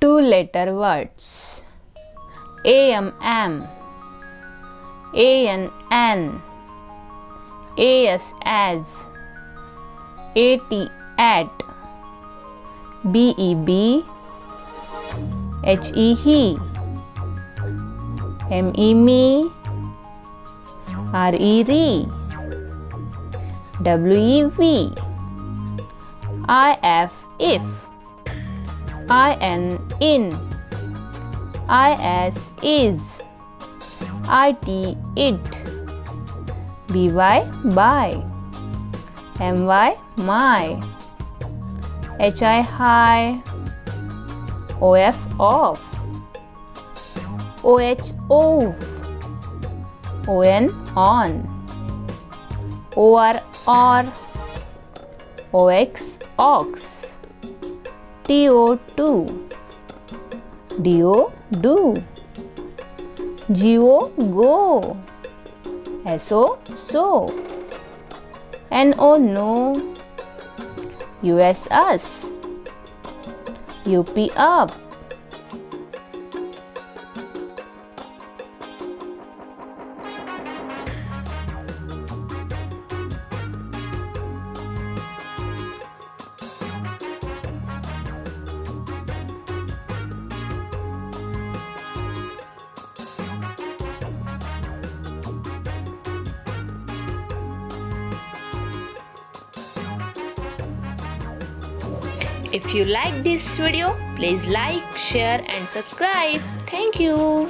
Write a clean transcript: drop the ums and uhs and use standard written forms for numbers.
Two-letter words. AM, AN, AS, as, AT, at, BEB, HE, ME, RE, WEV, IF, if, IN, in, IS, is, IT, it, BY, by, MY, my, HI, high, OF, off, OH, ove, ON, on, OR, or, OX, ox, TO, to, DO, do, GO, go, SO, so, NO, no, US, us, UP, up. If you like this video, please like, share and subscribe. Thank you.